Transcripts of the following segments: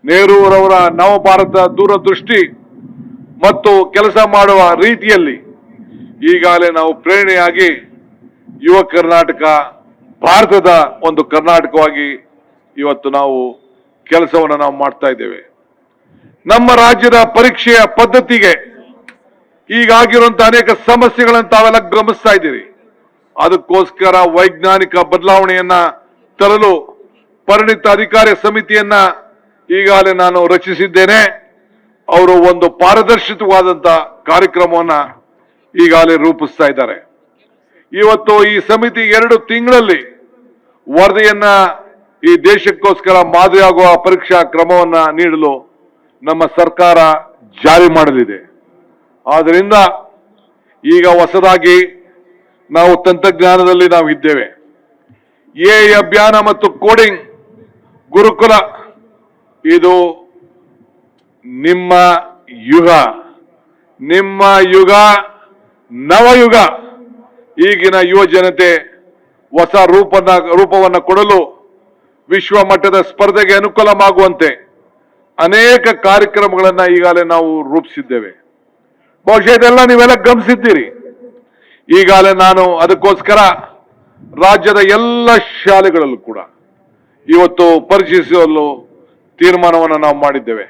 ನೆಹರೂರವರ ನವಭಾರತ ದೂರದೃಷ್ಟಿ ಮತ್ತು ಕೆಲಸ ಮಾಡುವ ರೀತಿಯಲ್ಲಿ ಈಗಾಗಲೇ ನಾವು ಪ್ರೇರಣೆಯಾಗಿ ಯುವ ಕರ್ನಾಟಕ ಭಾರತದ ಒಂದು ಕರ್ನಾಟಕವಾಗಿ ಇವತ್ತು ನಾವು ಕೆಲಸವನ್ನು ನಾವು ಮಾಡ್ತಾ ಇದ್ದೇವೆ. ನಮ್ಮ ರಾಜ್ಯದ ಪರೀಕ್ಷೆಯ ಪದ್ಧತಿಗೆ ಈಗಾಗಿರುವಂತಹ ಅನೇಕ ಸಮಸ್ಯೆಗಳನ್ನು ತಾವೆಲ್ಲ ಗಮನಿಸ್ತಾ ಇದ್ದೀರಿ. ಅದಕ್ಕೋಸ್ಕರ ವೈಜ್ಞಾನಿಕ ಬದಲಾವಣೆಯನ್ನ ತರಲು ಪರಿಣಿತ ಅಧಿಕಾರಿ ಸಮಿತಿಯನ್ನ ಈಗಾಗಲೇ ನಾನು ರಚಿಸಿದ್ದೇನೆ. ಅವರು ಒಂದು ಪಾರದರ್ಶಕವಾದಂತಹ ಕಾರ್ಯಕ್ರಮವನ್ನ ಈಗಾಗಲೇ ರೂಪಿಸ್ತಾ ಇದ್ದಾರೆ. ಇವತ್ತು ಈ ಸಮಿತಿ 2 ತಿಂಗಳಲ್ಲಿ ವರದಿಯನ್ನ ಈ ದೇಶಕ್ಕೋಸ್ಕರ ಮಾದರಿಯಾಗುವ ಪರೀಕ್ಷಾ ಕ್ರಮವನ್ನ ನೀಡಲು ನಮ್ಮ ಸರ್ಕಾರ ಜಾರಿ ಮಾಡಲಿದೆ. ಆದ್ದರಿಂದ ಈಗ ಹೊಸದಾಗಿ ನಾವು ತಂತ್ರಜ್ಞಾನದಲ್ಲಿ ನಾವು ಇದ್ದೇವೆ. ಎಐ ಅಭಿಯಾನ ಮತ್ತು ಕೋಡಿಂಗ್ ಗುರುಕುಲ ಇದು ನಿಮ್ಮ ಯುಗ, ನಿಮ್ಮ ಯುಗ, ನವಯುಗ. ಈಗಿನ ಯುವ ಜನತೆ ಹೊಸ ರೂಪವನ್ನು ಕೊಡಲು ವಿಶ್ವ ಮಟ್ಟದ ಸ್ಪರ್ಧೆಗೆ ಅನುಕೂಲವಾಗುವಂತೆ ಅನೇಕ ಕಾರ್ಯಕ್ರಮಗಳನ್ನ ಈಗಾಗಲೇ ನಾವು ರೂಪಿಸಿದ್ದೇವೆ. ಬಹುಶಃ ಇದೆಲ್ಲ ನೀವೆಲ್ಲ ಗಮನಿಸಿದ್ದೀರಿ. ಈಗಾಗಲೇ ನಾನು ಅದಕ್ಕೋಸ್ಕರ ರಾಜ್ಯದ ಎಲ್ಲ ಶಾಲೆಗಳಲ್ಲೂ ಕೂಡ ಇವತ್ತು ಪರಿಚಯಿಸಲು ತೀರ್ಮಾನವನ್ನು ನಾವು ಮಾಡಿದ್ದೇವೆ.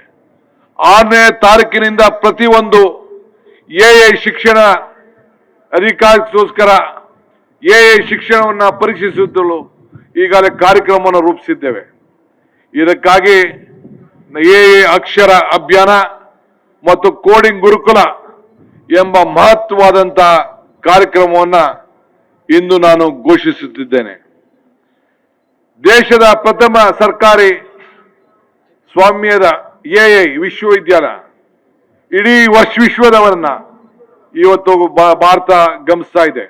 6ನೇ ತಾರೀಕಿನಿಂದ ಪ್ರತಿಯೊಂದು ಎಐ ಶಿಕ್ಷಣ ಅಧಿಕಾರಿಗೋಸ್ಕರ ಎಐ ಶಿಕ್ಷಣವನ್ನು ಪರೀಕ್ಷಿಸಲು ಈಗಾಗಲೇ ಕಾರ್ಯಕ್ರಮವನ್ನು ರೂಪಿಸಿದ್ದೇವೆ. ಇದಕ್ಕಾಗಿ ಎಐ ಅಕ್ಷರ ಅಭಿಯಾನ ಮತ್ತು ಕೋಡಿಂಗ್ ಗುರುಕುಲ ಎಂಬ ಮಹತ್ವವಾದಂತಹ ಕಾರ್ಯಕ್ರಮವನ್ನು ಇಂದು ನಾನು ಘೋಷಿಸುತ್ತಿದ್ದೇನೆ. ದೇಶದ ಪ್ರಥಮ ಸರ್ಕಾರಿ ಸ್ವಾಮ್ಯದ ಎಐ ವಿಶ್ವವಿದ್ಯಾಲಯ ಇಡೀ ವಿಶ್ವದವರನ್ನ ಇವತ್ತು ಭಾರತ ಗಮನಿಸ್ತಾ ಇದೆ.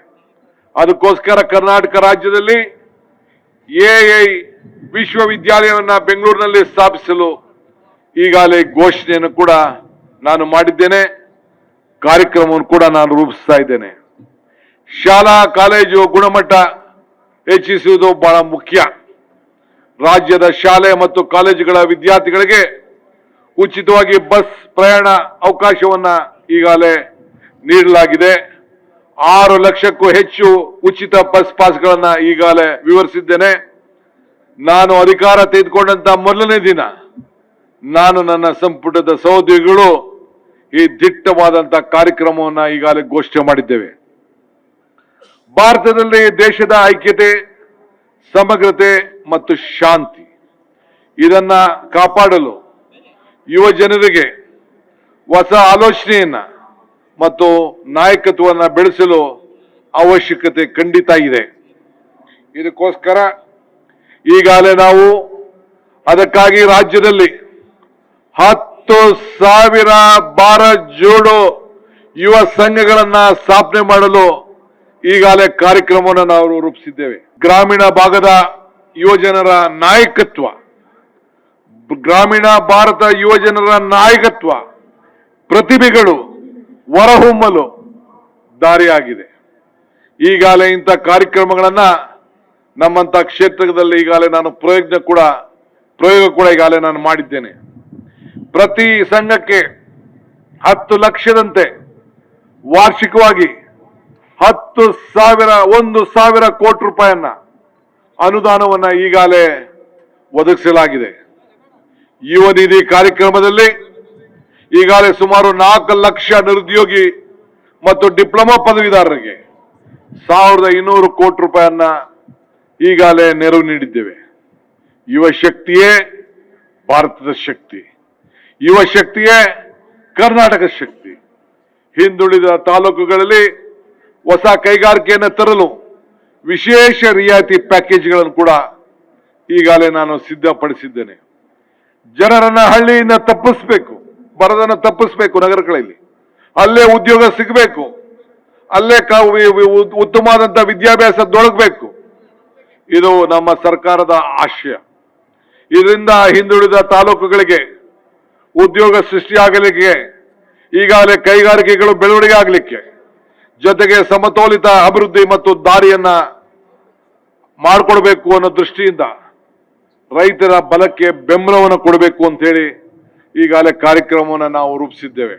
ಅದಕ್ಕೋಸ್ಕರ ಕರ್ನಾಟಕ ರಾಜ್ಯದಲ್ಲಿ ಎಐ ವಿಶ್ವವಿದ್ಯಾಲಯವನ್ನ ಬೆಂಗಳೂರಿನಲ್ಲಿ ಸ್ಥಾಪಿಸಲು ಈಗಾಗಲೇ ಘೋಷಣೆಯನ್ನು ಕೂಡ ನಾನು ಮಾಡಿದ್ದೇನೆ. ಕಾರ್ಯಕ್ರಮವನ್ನು ಕೂಡ ನಾನು ರೂಪಿಸ್ತಾ ಇದ್ದೇನೆ. ಶಾಲಾ ಕಾಲೇಜು ಗುಣಮಟ್ಟ ಹೆಚ್ಚಿಸುವುದು ಬಹಳ ಮುಖ್ಯ. ರಾಜ್ಯದ ಶಾಲೆ ಮತ್ತು ಕಾಲೇಜುಗಳ ವಿದ್ಯಾರ್ಥಿಗಳಿಗೆ ಉಚಿತವಾಗಿ ಬಸ್ ಪ್ರಯಾಣ ಅವಕಾಶವನ್ನ ಈಗಾಗಲೇ ನೀಡಲಾಗಿದೆ. 6 ಲಕ್ಷಕ್ಕೂ ಹೆಚ್ಚು ಉಚಿತ ಬಸ್ ಪಾಸ್ಗಳನ್ನ ಈಗಾಗಲೇ ವಿವರಿಸಿದ್ದೇನೆ. ನಾನು ಅಧಿಕಾರ ತೆಗೆದುಕೊಂಡಂತ ಮೊದಲನೇ ದಿನ ನಾನು ನನ್ನ ಸಂಪುಟದ ಸಹೋದ್ಯೋಗಿಗಳು ಈ ದಿಟ್ಟವಾದಂತಹ ಕಾರ್ಯಕ್ರಮವನ್ನ ಈಗಾಗಲೇ ಘೋಷಣೆ ಮಾಡಿದ್ದೇವೆ. ಭಾರತದಲ್ಲಿ ದೇಶದ ಐಕ್ಯತೆ, ಸಮಗ್ರತೆ ಮತ್ತು ಶಾಂತಿ ಇದನ್ನ ಕಾಪಾಡಲು ಯುವ ಜನರಿಗೆ ಹೊಸ ಆಲೋಚನೆಯನ್ನ ಮತ್ತು ನಾಯಕತ್ವವನ್ನು ಬೆಳೆಸಲು ಅವಶ್ಯಕತೆ ಖಂಡಿತ ಇದೆ. ಇದಕ್ಕೋಸ್ಕರ ಈಗಾಗಲೇ ನಾವು ಅದಕ್ಕಾಗಿ ರಾಜ್ಯದಲ್ಲಿ 10,000 ಭಾರತ್ ಜೋಡೋ ಯುವ ಸಂಘಗಳನ್ನ ಸ್ಥಾಪನೆ ಮಾಡಲು ಈಗಾಗಲೇ ಕಾರ್ಯಕ್ರಮವನ್ನು ನಾವು ರೂಪಿಸಿದ್ದೇವೆ. ಗ್ರಾಮೀಣ ಭಾಗದ ಯುವಜನರ ನಾಯಕತ್ವ, ಗ್ರಾಮೀಣ ಭಾರತ ಯುವಜನರ ನಾಯಕತ್ವ ಪ್ರತಿಭೆಗಳು ಹೊರಹೊಮ್ಮಲು ದಾರಿಯಾಗಿದೆ. ಈಗಾಗಲೇ ಇಂಥ ಕಾರ್ಯಕ್ರಮಗಳನ್ನ ನಮ್ಮಂತ ಕ್ಷೇತ್ರದಲ್ಲಿ ಈಗಾಗಲೇ ನಾನು ಪ್ರಯೋಗ ಕೂಡ ಈಗಾಗಲೇ ನಾನು ಮಾಡಿದ್ದೇನೆ. ಪ್ರತಿ ಸಂಘಕ್ಕೆ 10 ಲಕ್ಷದಂತೆ ವಾರ್ಷಿಕವಾಗಿ 1,000 ಕೋಟಿ ರೂಪಾಯಿಯನ್ನ ಅನುದಾನವನ್ನ ಈಗಾಗಲೇ ಒದಗಿಸಲಾಗಿದೆ. ಯುವ ನಿಧಿ ಕಾರ್ಯಕ್ರಮದಲ್ಲಿ ಈಗಾಗಲೇ ಸುಮಾರು 4 ಲಕ್ಷ ನಿರುದ್ಯೋಗಿ ಮತ್ತು ಡಿಪ್ಲೊಮಾ ಪದವೀಧರರಿಗೆ 1,200 ಕೋಟಿ ರೂಪಾಯಿಯನ್ನ ಈಗಾಗಲೇ ನೆರವು ನೀಡಿದ್ದೇವೆ. ಯುವ ಶಕ್ತಿಯೇ ಭಾರತದ ಶಕ್ತಿ, ಯುವ ಶಕ್ತಿಯೇ ಕರ್ನಾಟಕ ಶಕ್ತಿ. ಹಿಂದುಳಿದ ತಾಲೂಕುಗಳಲ್ಲಿ ಹೊಸ ಕೈಗಾರಿಕೆಯನ್ನು ತರಲು ವಿಶೇಷ ರಿಯಾಯಿತಿ ಪ್ಯಾಕೇಜ್ಗಳನ್ನು ಕೂಡ ಈಗಾಗಲೇ ನಾನು ಸಿದ್ಧಪಡಿಸಿದ್ದೇನೆ. ಜನರನ್ನ ಹಳ್ಳಿಯಿಂದ ತಪ್ಪಿಸ್ಬೇಕು, ಬರದನ್ನ ತಪ್ಪಿಸ್ಬೇಕು. ನಗರಗಳಲ್ಲಿ ಅಲ್ಲೇ ಉದ್ಯೋಗ ಸಿಗಬೇಕು, ಅಲ್ಲೇ ಉತ್ತಮವಾದಂತಹ ವಿದ್ಯಾಭ್ಯಾಸ ದೊರಕಬೇಕು. ಇದು ನಮ್ಮ ಸರ್ಕಾರದ ಆಶಯ. ಇದರಿಂದ ಹಿಂದುಳಿದ ತಾಲೂಕುಗಳಿಗೆ ಉದ್ಯೋಗ ಸೃಷ್ಟಿಯಾಗಲಿಕ್ಕೆ, ಈಗಾಗಲೇ ಕೈಗಾರಿಕೆಗಳು ಬೆಳವಣಿಗೆ ಆಗಲಿಕ್ಕೆ, ಜೊತೆಗೆ ಸಮತೋಲಿತ ಅಭಿವೃದ್ಧಿ ಮತ್ತು ದಾರಿಯನ್ನ ಮಾಡಿಕೊಡ್ಬೇಕು ಅನ್ನೋ ದೃಷ್ಟಿಯಿಂದ ರೈತರ ಬಲಕ್ಕೆ ಬೆಂಬಲವನ್ನು ಕೊಡಬೇಕು ಅಂತೇಳಿ ಈಗಾಗಲೇ ಕಾರ್ಯಕ್ರಮವನ್ನು ನಾವು ರೂಪಿಸಿದ್ದೇವೆ.